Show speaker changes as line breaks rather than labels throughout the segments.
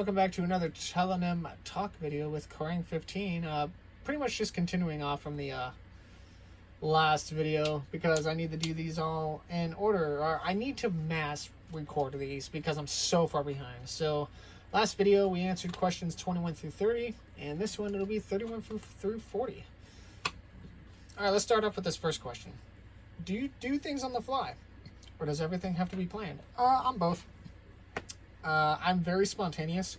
Welcome back to another Tellonym talk video with Corang15. Pretty much just continuing off from the last video because I need to do these all in order, or I need to mass record these because I'm so far behind. So last video we answered questions 21 through 30, and this one it'll be 31 through 40. All right, let's start off with this first question. Do you do things on the fly, or does everything have to be planned? I'm both. I'm very spontaneous.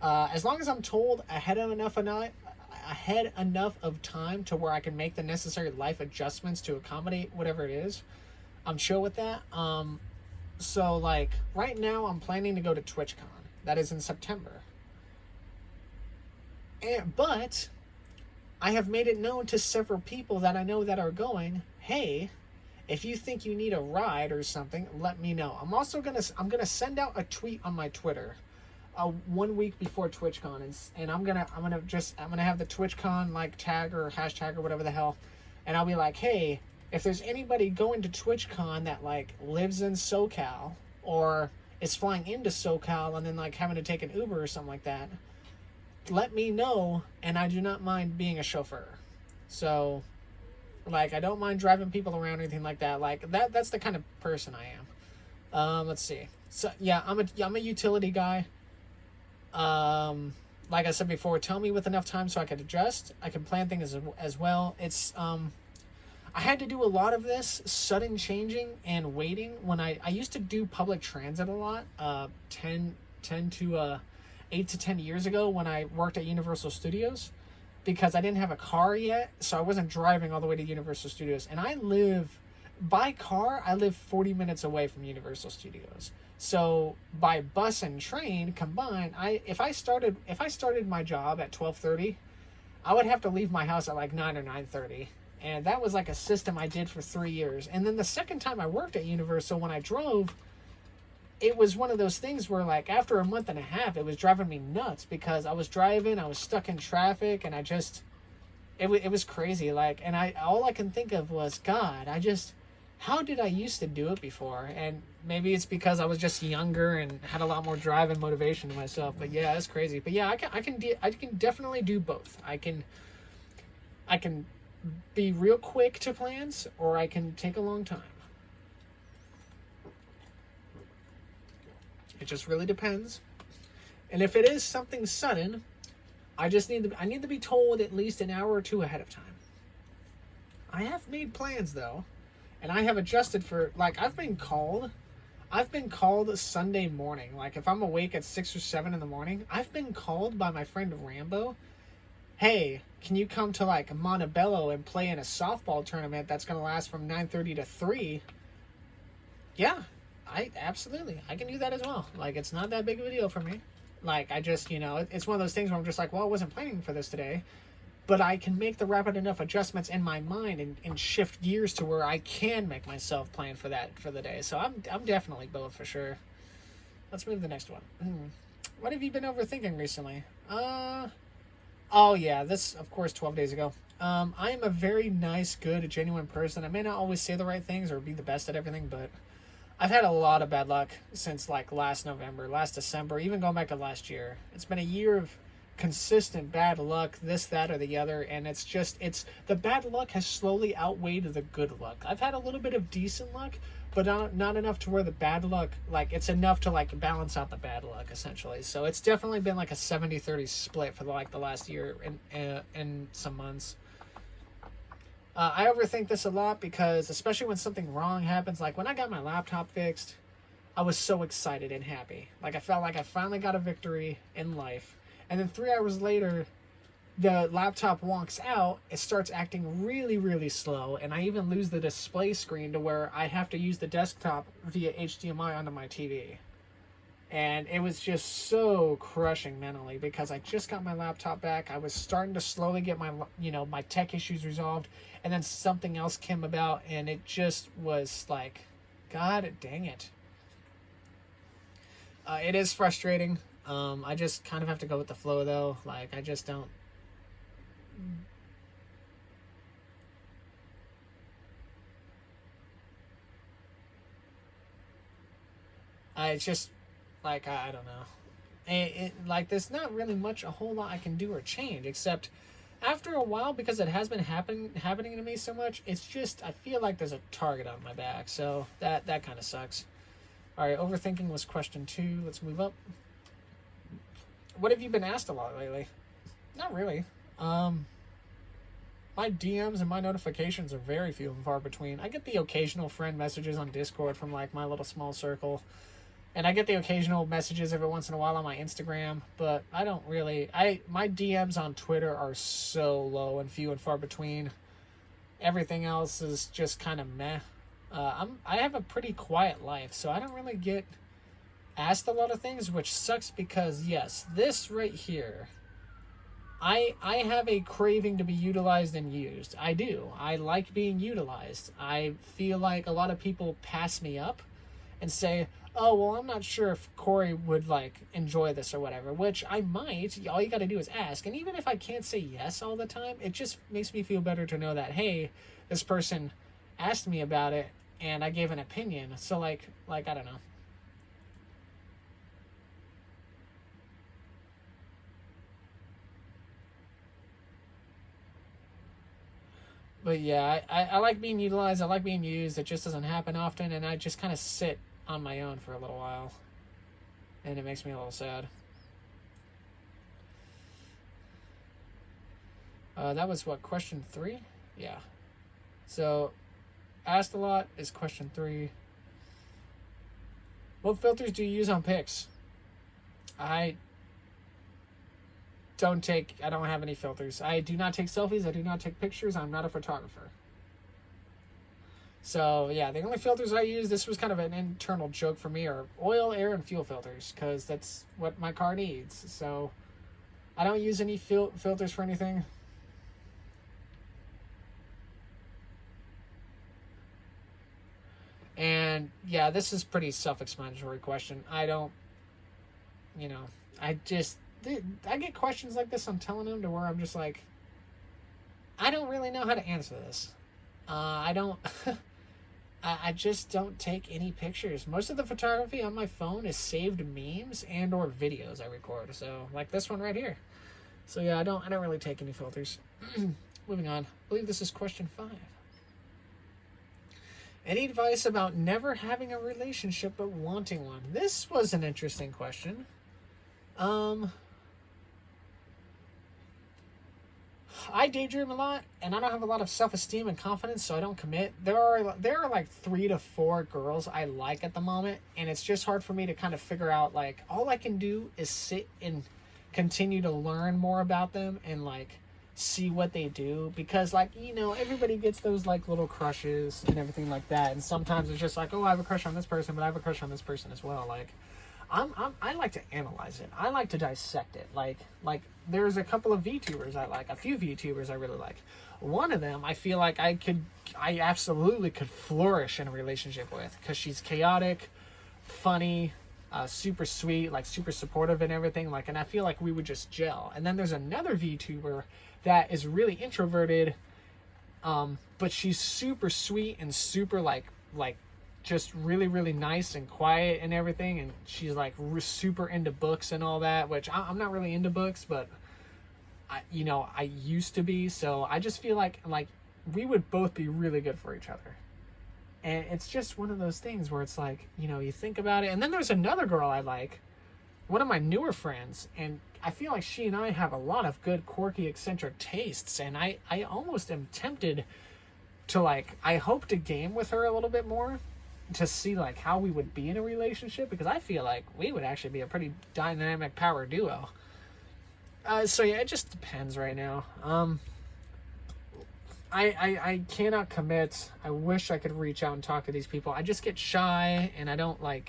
As long as I'm told ahead enough of time to where I can make the necessary life adjustments to accommodate whatever it is, I'm chill with that. So like right now I'm planning to go to TwitchCon. That is in September. But I have made it known to several people that I know that are going, hey, if you think you need a ride or something, let me know. I'm also gonna send out a tweet on my Twitter 1 week before TwitchCon, and I'm gonna have the TwitchCon like tag or hashtag or whatever the hell, and I'll be like, hey, if there's anybody going to TwitchCon that like lives in SoCal or is flying into SoCal and then like having to take an Uber or something like that, let me know, and I do not mind being a chauffeur. So like I don't mind driving people around or anything like that. Like that's the kind of person I am. Let's see. So yeah, I'm a utility guy. Like I said before, tell me with enough time so I can adjust. I can plan things as well. It's I had to do a lot of this sudden changing and waiting when I used to do public transit a lot. 8 to 10 years ago when I worked at Universal Studios, because I didn't have a car yet, so I wasn't driving all the way to Universal Studios. And I live 40 minutes away from Universal Studios. So by bus and train combined, if I started my job at 12:30, I would have to leave my house at like 9 or 9:30. And that was like a system I did for 3 years. And then the second time I worked at Universal, when I drove, it was one of those things where like after a month and a half, it was driving me nuts because I was driving, I was stuck in traffic, and it was crazy. Like, and all I can think of was, God, how did I used to do it before? And maybe it's because I was just younger and had a lot more drive and motivation to myself. But yeah, it's crazy. But yeah, I can definitely do both. I can be real quick to plans, or I can take a long time. It just really depends. And if it is something sudden, I need to be told at least an hour or two ahead of time. I have made plans though, and I have adjusted for, like, I've been called Sunday morning. Like if I'm awake at 6 or 7 in the morning, I've been called by my friend Rambo. Hey, can you come to like Montebello and play in a softball tournament that's going to last from 9:30 to 3? Yeah. I can do that as well. Like, it's not that big of a deal for me. Like, I just, it's one of those things where I'm just like, well, I wasn't planning for this today, but I can make the rapid enough adjustments in my mind and shift gears to where I can make myself plan for that for the day. So I'm definitely both for sure. Let's move to the next one. What have you been overthinking recently? Oh yeah, this, of course, 12 days ago. I am a very nice, good, genuine person. I may not always say the right things or be the best at everything, but I've had a lot of bad luck since like last November, last December, even going back to last year. It's been a year of consistent bad luck, this, that, or the other, and it's the bad luck has slowly outweighed the good luck. I've had a little bit of decent luck, but not enough to where the bad luck, like, it's enough to like balance out the bad luck essentially. So it's definitely been like a 70-30 split for like the last year and some months. I overthink this a lot because, especially when something wrong happens, like when I got my laptop fixed, I was so excited and happy. Like I felt like I finally got a victory in life. And then 3 hours later, the laptop wonks out. It starts acting really, really slow. And I even lose the display screen to where I have to use the desktop via HDMI onto my TV. And it was just so crushing mentally because I just got my laptop back. I was starting to slowly get my tech issues resolved, and then something else came about, and it just was like, God dang it. It is frustrating. I just kind of have to go with the flow though. Like I just don't. It's just like I don't know. like there's not really much a whole lot I can do or change, except after a while, because it has been happening to me so much, it's just I feel like there's a target on my back, so that kind of sucks. All right, overthinking was question 2. Let's move up. What have you been asked a lot lately? Not really. My DMs and my notifications are very few and far between. I get the occasional friend messages on Discord from like my little small circle. And I get the occasional messages every once in a while on my Instagram, but I don't really... my DMs on Twitter are so low and few and far between. Everything else is just kind of meh. I have a pretty quiet life, so I don't really get asked a lot of things, which sucks because, yes, this right here... I have a craving to be utilized and used. I do. I like being utilized. I feel like a lot of people pass me up and say, oh, well, I'm not sure if Corey would, like, enjoy this or whatever, which I might. All you got to do is ask. And even if I can't say yes all the time, it just makes me feel better to know that, hey, this person asked me about it and I gave an opinion. So, like I don't know. But yeah, I like being utilized. I like being used. It just doesn't happen often, and I just kind of sit on my own for a little while. And it makes me a little sad. That was what, question 3? Yeah. So, asked a lot is question 3. What filters do you use on pics? I don't have any filters. I do not take selfies. I do not take pictures. I'm not a photographer. So yeah, the only filters I use, this was kind of an internal joke for me, are oil, air, and fuel filters, because that's what my car needs. So I don't use any filters for anything. And yeah, this is pretty self-explanatory question. I don't, I get questions like this on Tellonym to where I'm just like, I don't really know how to answer this. I just don't take any pictures. Most of the photography on my phone is saved memes and or videos I record. So like this one right here. So yeah, I don't really take any filters. Moving on. I believe this is question 5. Any advice about never having a relationship but wanting one? This was an interesting question. I daydream a lot, and I don't have a lot of self-esteem and confidence, so I don't commit. There are like 3 to 4 girls I like at the moment, and it's just hard for me to kind of figure out, like, all I can do is sit and continue to learn more about them and, like, see what they do, because, like, everybody gets those, like, little crushes and everything like that, and sometimes it's just like, oh, I have a crush on this person, but I have a crush on this person as well. Like, I like to analyze it. I like to dissect it. Like there's a couple of VTubers I like, a few VTubers I really like. One of them I feel like I absolutely could flourish in a relationship with, because she's chaotic, funny, super sweet, like super supportive and everything. Like, and I feel like we would just gel. And then there's another VTuber that is really introverted, but she's super sweet and super like just really, really nice and quiet and everything, and she's like super into books and all that, which I'm not really into books, but I used to be. So I just feel like we would both be really good for each other. And it's just one of those things where it's like, you think about it. And then there's another girl I like, one of my newer friends, and I feel like she and I have a lot of good, quirky, eccentric tastes, and I almost am tempted to, like, I hope to game with her a little bit more, to see like how we would be in a relationship, because I feel like we would actually be a pretty dynamic power duo. So yeah, it just depends right now. I cannot commit. I wish I could reach out and talk to these people. I just get shy, and I don't know.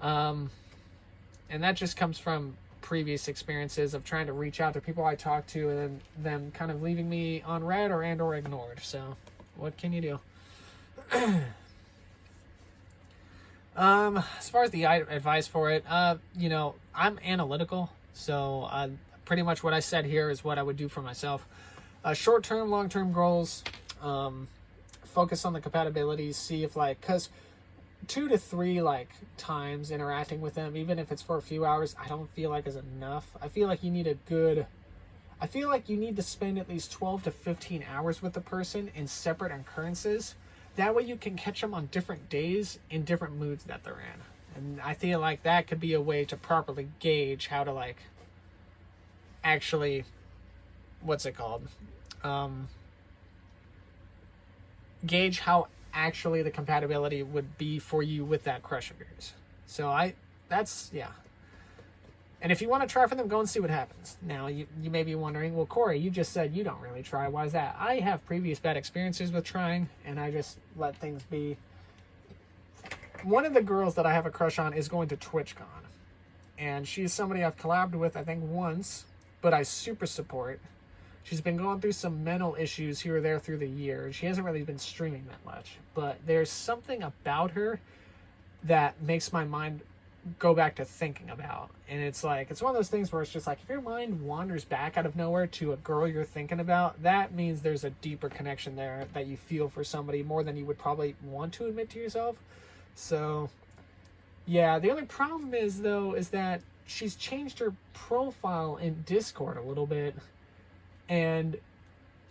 And that just comes from previous experiences of trying to reach out to people I talk to, and then them kind of leaving me on red or ignored. So what can you do? As far as the advice for it, I'm analytical, so pretty much what I said here is what I would do for myself. Short-term, long-term goals, focus on the compatibilities, see if, like, because 2 to 3 like times interacting with them, even if it's for a few hours, I don't feel like is enough. I feel like you need to spend at least 12 to 15 hours with the person in separate occurrences. That way you can catch them on different days in different moods that they're in. And I feel like that could be a way to properly gauge how to like actually, what's it called? Gauge how actually the compatibility would be for you with that crush of yours. So yeah. And if you want to try for them, go and see what happens. Now, you may be wondering, well, Corey, you just said you don't really try. Why is that? I have previous bad experiences with trying, and I just let things be. One of the girls that I have a crush on is going to TwitchCon. And she's somebody I've collabed with, I think, once, but I super support. She's been going through some mental issues here or there through the year. She hasn't really been streaming that much. But there's something about her that makes my mind go back to thinking about. And it's like, it's one of those things where it's just like, if your mind wanders back out of nowhere to a girl you're thinking about, that means there's a deeper connection there that you feel for somebody more than you would probably want to admit to yourself. So, yeah, the only problem is, though, is that she's changed her profile in Discord a little bit. And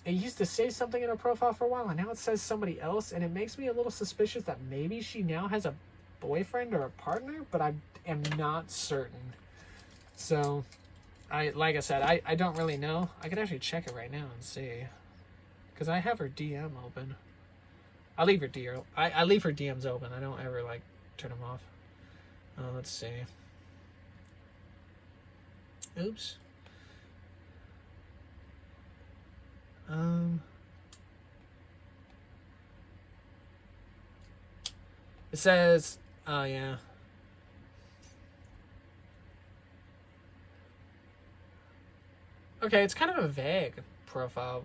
it used to say something in her profile for a while, and now it says somebody else, and it makes me a little suspicious that maybe she now has a boyfriend or a partner, but I am not certain. So, like I said, I don't really know. I could actually check it right now and see, because I have her DM open. I leave her DMs open. I don't ever like turn them off. Let's see. Oops. It says, oh yeah. Okay, it's kind of a vague profile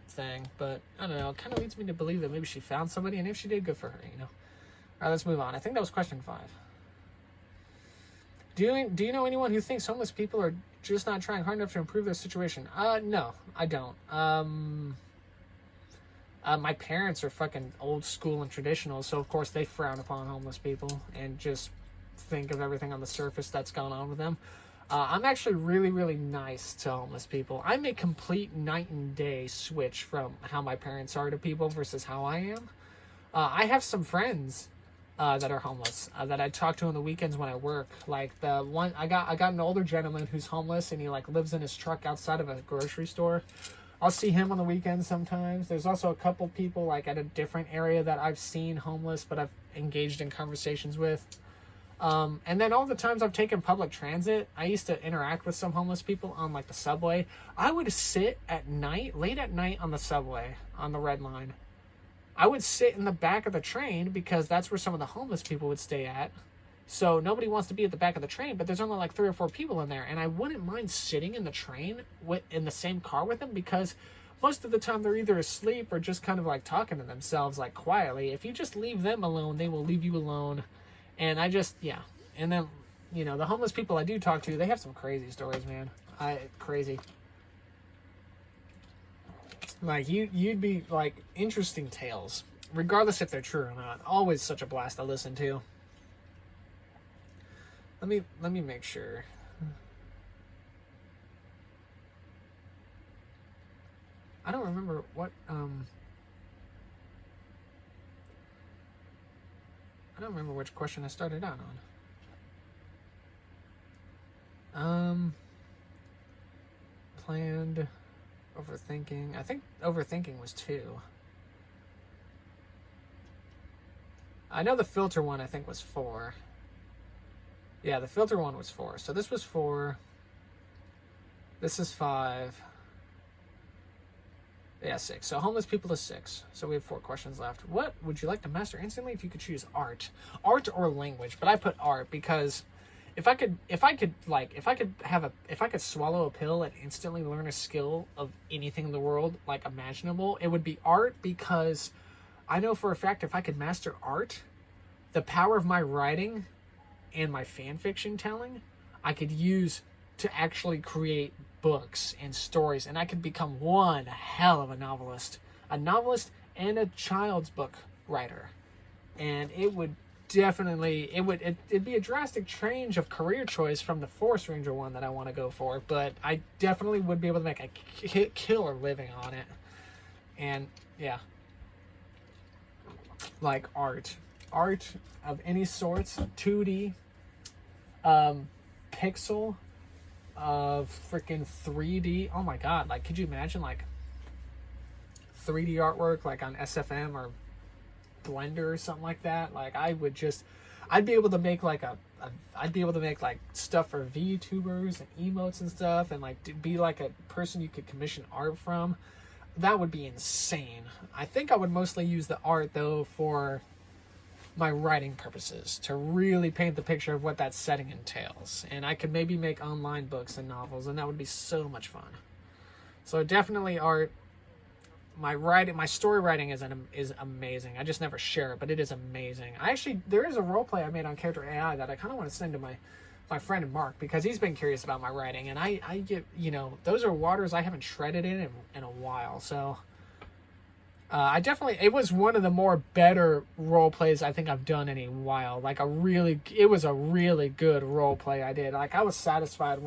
thing, but I don't know. It kind of leads me to believe that maybe she found somebody, and if she did, good for her, you know. All right, let's move on. I think that was question 5. Do you know anyone who thinks homeless people are just not trying hard enough to improve their situation? No, I don't. My parents are fucking old school and traditional, so of course they frown upon homeless people and just think of everything on the surface that's going on with them. I'm actually really, really nice to homeless people. I'm a complete night and day switch from how my parents are to people versus how I am. I have some friends that are homeless that I talk to on the weekends when I work. Like the one I got an older gentleman who's homeless, and he like lives in his truck outside of a grocery store. I'll see him on the weekends sometimes. There's also a couple people like at a different area that I've seen homeless, but I've engaged in conversations with. And then all the times I've taken public transit, I used to interact with some homeless people on like the subway. I would sit at night, late at night on the subway, on the red line. I would sit in the back of the train because that's where some of the homeless people would stay at. So nobody wants to be at the back of the train, but there's only like 3 or 4 people in there. And I wouldn't mind sitting in the train in the same car with them, because most of the time they're either asleep or just kind of like talking to themselves like quietly. If you just leave them alone, they will leave you alone. And yeah. And then, you know, the homeless people I do talk to, they have some crazy stories, man. Crazy. Like, you'd be, like, interesting tales. Regardless if they're true or not. Always such a blast to listen to. Let me make sure. I don't remember what, I don't remember which question I started out on. Planned, overthinking. I think overthinking was 2. I know the filter one I think was 4. Yeah, the filter one was 4. So this was 4. This is 5. Yeah, 6. So homeless people is 6. So we have 4 questions left. What would you like to master instantly if you could choose art or language? But I put art because if I could swallow a pill and instantly learn a skill of anything in the world like imaginable, it would be art, because I know for a fact if I could master art, the power of my writing and my fan fiction telling, I could use to actually create books and stories, and I could become one hell of a novelist and a child's book writer, and it would definitely, it'd be a drastic change of career choice from the Forest Ranger one that I want to go for, but I definitely would be able to make a killer living on it. And yeah, like art of any sorts, 2D, pixel, freaking 3D. Oh my god, like could you imagine like 3D artwork like on SFM or Blender or something like that? Like I'd be able to make like I'd be able to make like stuff for VTubers and emotes and stuff, and like to be like a person you could commission art from. That would be insane. I think I would mostly use the art though for my writing purposes, to really paint the picture of what that setting entails. And I could maybe make online books and novels, and that would be so much fun. So definitely art. My story writing is amazing. I just never share it, but it is amazing. There is a role play I made on Character AI that I kind of want to send to my friend Mark, because he's been curious about my writing, and I get, those are waters I haven't treaded in a while. So it was one of the more better role plays I think I've done in a while. Like it was a really good role play I did. Like I was satisfied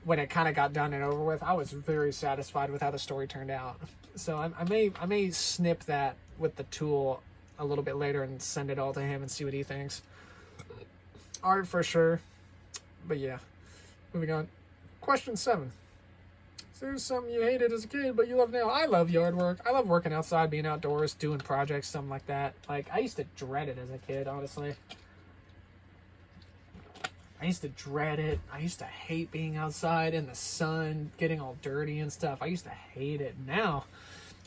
when it kind of got done and over with. I was very satisfied with how the story turned out. So I may snip that with the tool a little bit later and send it all to him and see what he thinks. Art for sure. But yeah, moving on. Question 7. Is there something you hated as a kid but you love now? I love yard work. I love working outside, being outdoors, doing projects, something like that. Like I used to dread it as a kid, honestly. I used to dread it. I used to hate being outside in the sun, getting all dirty and stuff. I used to hate it. Now,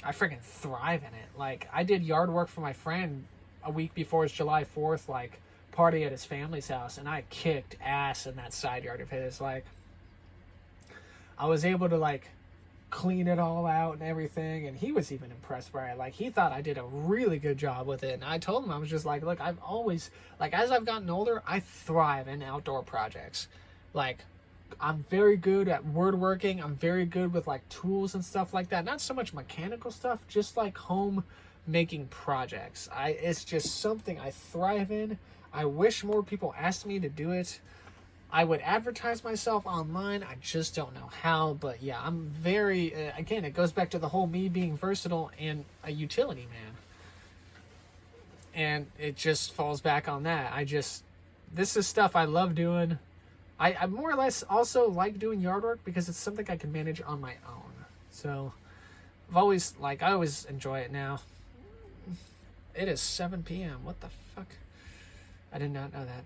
I freaking thrive in it. Like, I did yard work for my friend a week before his July 4th, like, party at his family's house, and I kicked ass in that side yard of his. Like, I was able to, like, clean it all out and everything, and he was even impressed by it. Like, he thought I did a really good job with it, and I told him, I was just like, look, I've always, like, as I've gotten older, I thrive in outdoor projects. Like, I'm very good at word working. I'm very good with, like, tools and stuff like that. Not so much mechanical stuff, just, like, home making projects. It's just something I thrive in. I wish more people asked me to do it. I would advertise myself online. I just don't know how. But yeah, I'm very, again, it goes back to the whole me being versatile and a utility man. And it just falls back on that. This is stuff I love doing. I more or less also like doing yard work because it's something I can manage on my own. So I always enjoy it now. It is 7 p.m. What the fuck? I did not know that.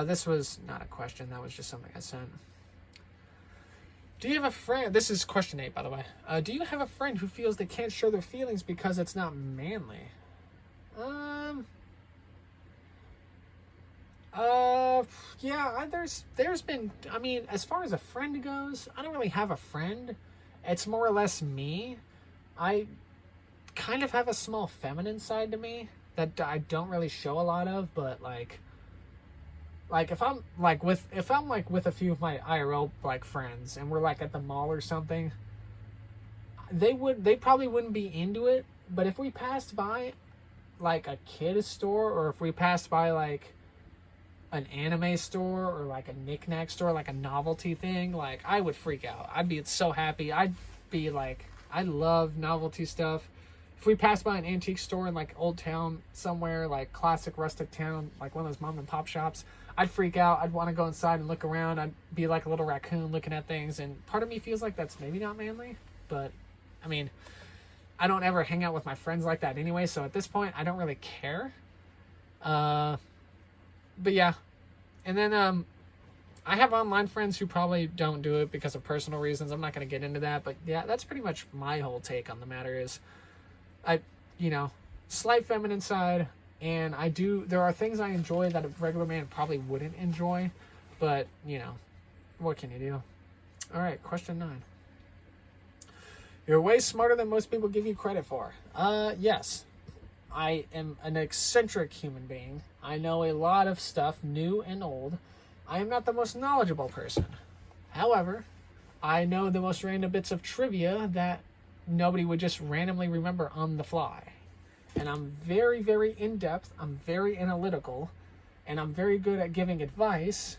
This was not a question. That was just something I sent. Do you have a friend? This is question 8, by the way. Do you have a friend who feels they can't show their feelings because it's not manly? Yeah, there's been, I mean, as far as a friend goes, I don't really have a friend. It's more or less me. I kind of have a small feminine side to me that I don't really show a lot of, but like if I'm with a few of my IRL like friends and we're like at the mall or something, they probably wouldn't be into it, but if we passed by like a kid store, or if we passed by like an anime store or like a knick-knack store, like a novelty thing, like I would freak out. I'd be so happy. I'd be like, I love novelty stuff. If we passed by an antique store in like Old Town somewhere, like classic rustic town, like one of those mom and pop shops, I'd freak out. I'd want to go inside and look around. I'd be like a little raccoon looking at things, and part of me feels like that's maybe not manly, but I mean, I don't ever hang out with my friends like that anyway, so at this point I don't really care. But yeah, and then I have online friends who probably don't do it because of personal reasons. I'm not going to get into that, but yeah, that's pretty much my whole take on the matter. Is slight feminine side, and there are things I enjoy that a regular man probably wouldn't enjoy, but what can you do? All right, question 9. You're way smarter than most people give you credit for. Yes. I am an eccentric human being. I know a lot of stuff, new and old. I am not the most knowledgeable person. However, I know the most random bits of trivia that nobody would just randomly remember on the fly. and I'm very, very in-depth, I'm very analytical, and I'm very good at giving advice,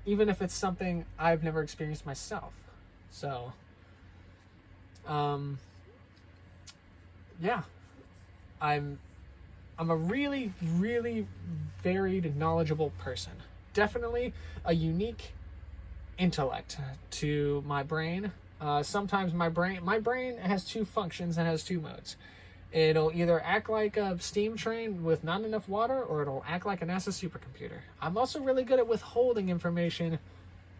even if it's something I've never experienced myself. So, yeah, I'm a really, really varied, knowledgeable person. Definitely a unique intellect to my brain. Sometimes my brain has two functions and has two modes. It'll either act like a steam train with not enough water, or it'll act like a NASA supercomputer. I'm also really good at withholding information,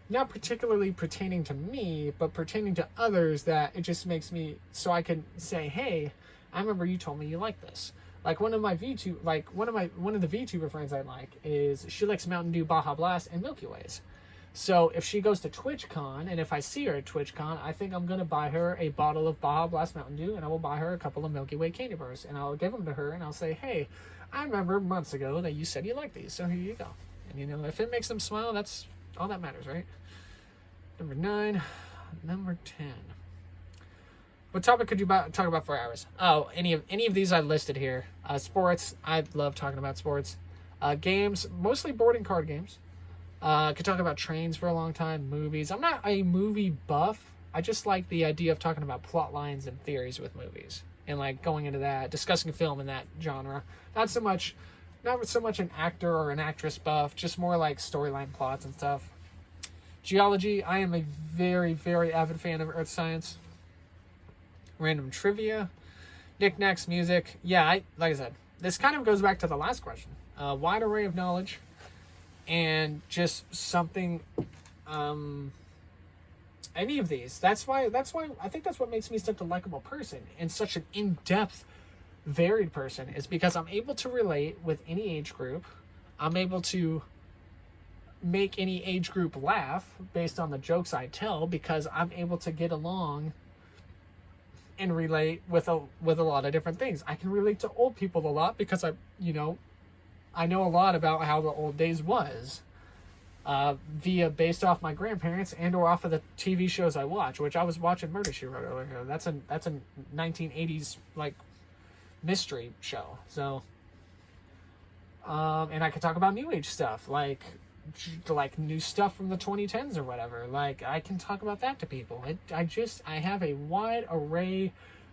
not particularly pertaining to me, but pertaining to others, that it just makes me, so I can say, hey, I remember you told me you like this. Like one of the VTuber friends I like is, she likes Mountain Dew, Baja Blast, and Milky Ways. So if she goes to TwitchCon, and if I see her at TwitchCon, I think I'm going to buy her a bottle of Baja Blast Mountain Dew, and I will buy her a couple of Milky Way candy bars, and I'll give them to her, and I'll say, hey, I remember months ago that you said you liked these, so here you go. And, you know, if it makes them smile, that's all that matters, right? Number 9. Number 10. What topic could you talk about for hours? Oh, any of these I listed here. Sports. I love talking about sports. Games, mostly board and card games. Could talk about trains for a long time. Movies. I'm not a movie buff. I just like the idea of talking about plot lines and theories with movies, and like going into that, discussing film in that genre. Not so much an actor or an actress buff. Just more like storyline plots and stuff. Geology. I am a very, very avid fan of earth science. Random trivia. Knickknacks, music. Yeah, like I said, this kind of goes back to the last question. Wide array of knowledge. And just something, any of these. That's why I think that's what makes me such a likable person and such an in-depth, varied person, is because I'm able to relate with any age group. I'm able to make any age group laugh based on the jokes I tell, because I'm able to get along and relate with a lot of different things. I can relate to old people a lot because I know a lot about how the old days was, based off my grandparents and or off of the TV shows I watch, which I was watching Murder, She Wrote earlier. That's a 1980s like mystery show. So, and I could talk about new age stuff, like new stuff from the 2010s or whatever. Like I can talk about that to people. I have a wide array.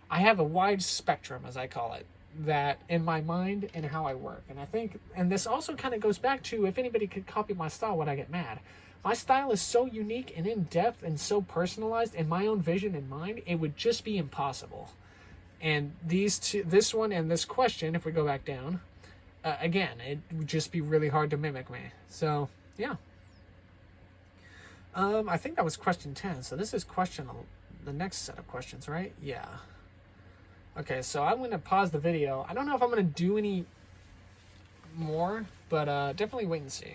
I have a wide spectrum, as I call it, that in my mind and how I work. And I think, and this also kind of goes back to, if anybody could copy my style, would I get mad? My style is so unique and in-depth and so personalized in my own vision and mind, it would just be impossible. And this one and this question, if we go back down, again, it would just be really hard to mimic me. So, yeah. I think that was question 10. So this is the next set of questions, right? Yeah. Okay, so I'm going to pause the video. I don't know if I'm going to do any more, but definitely wait and see.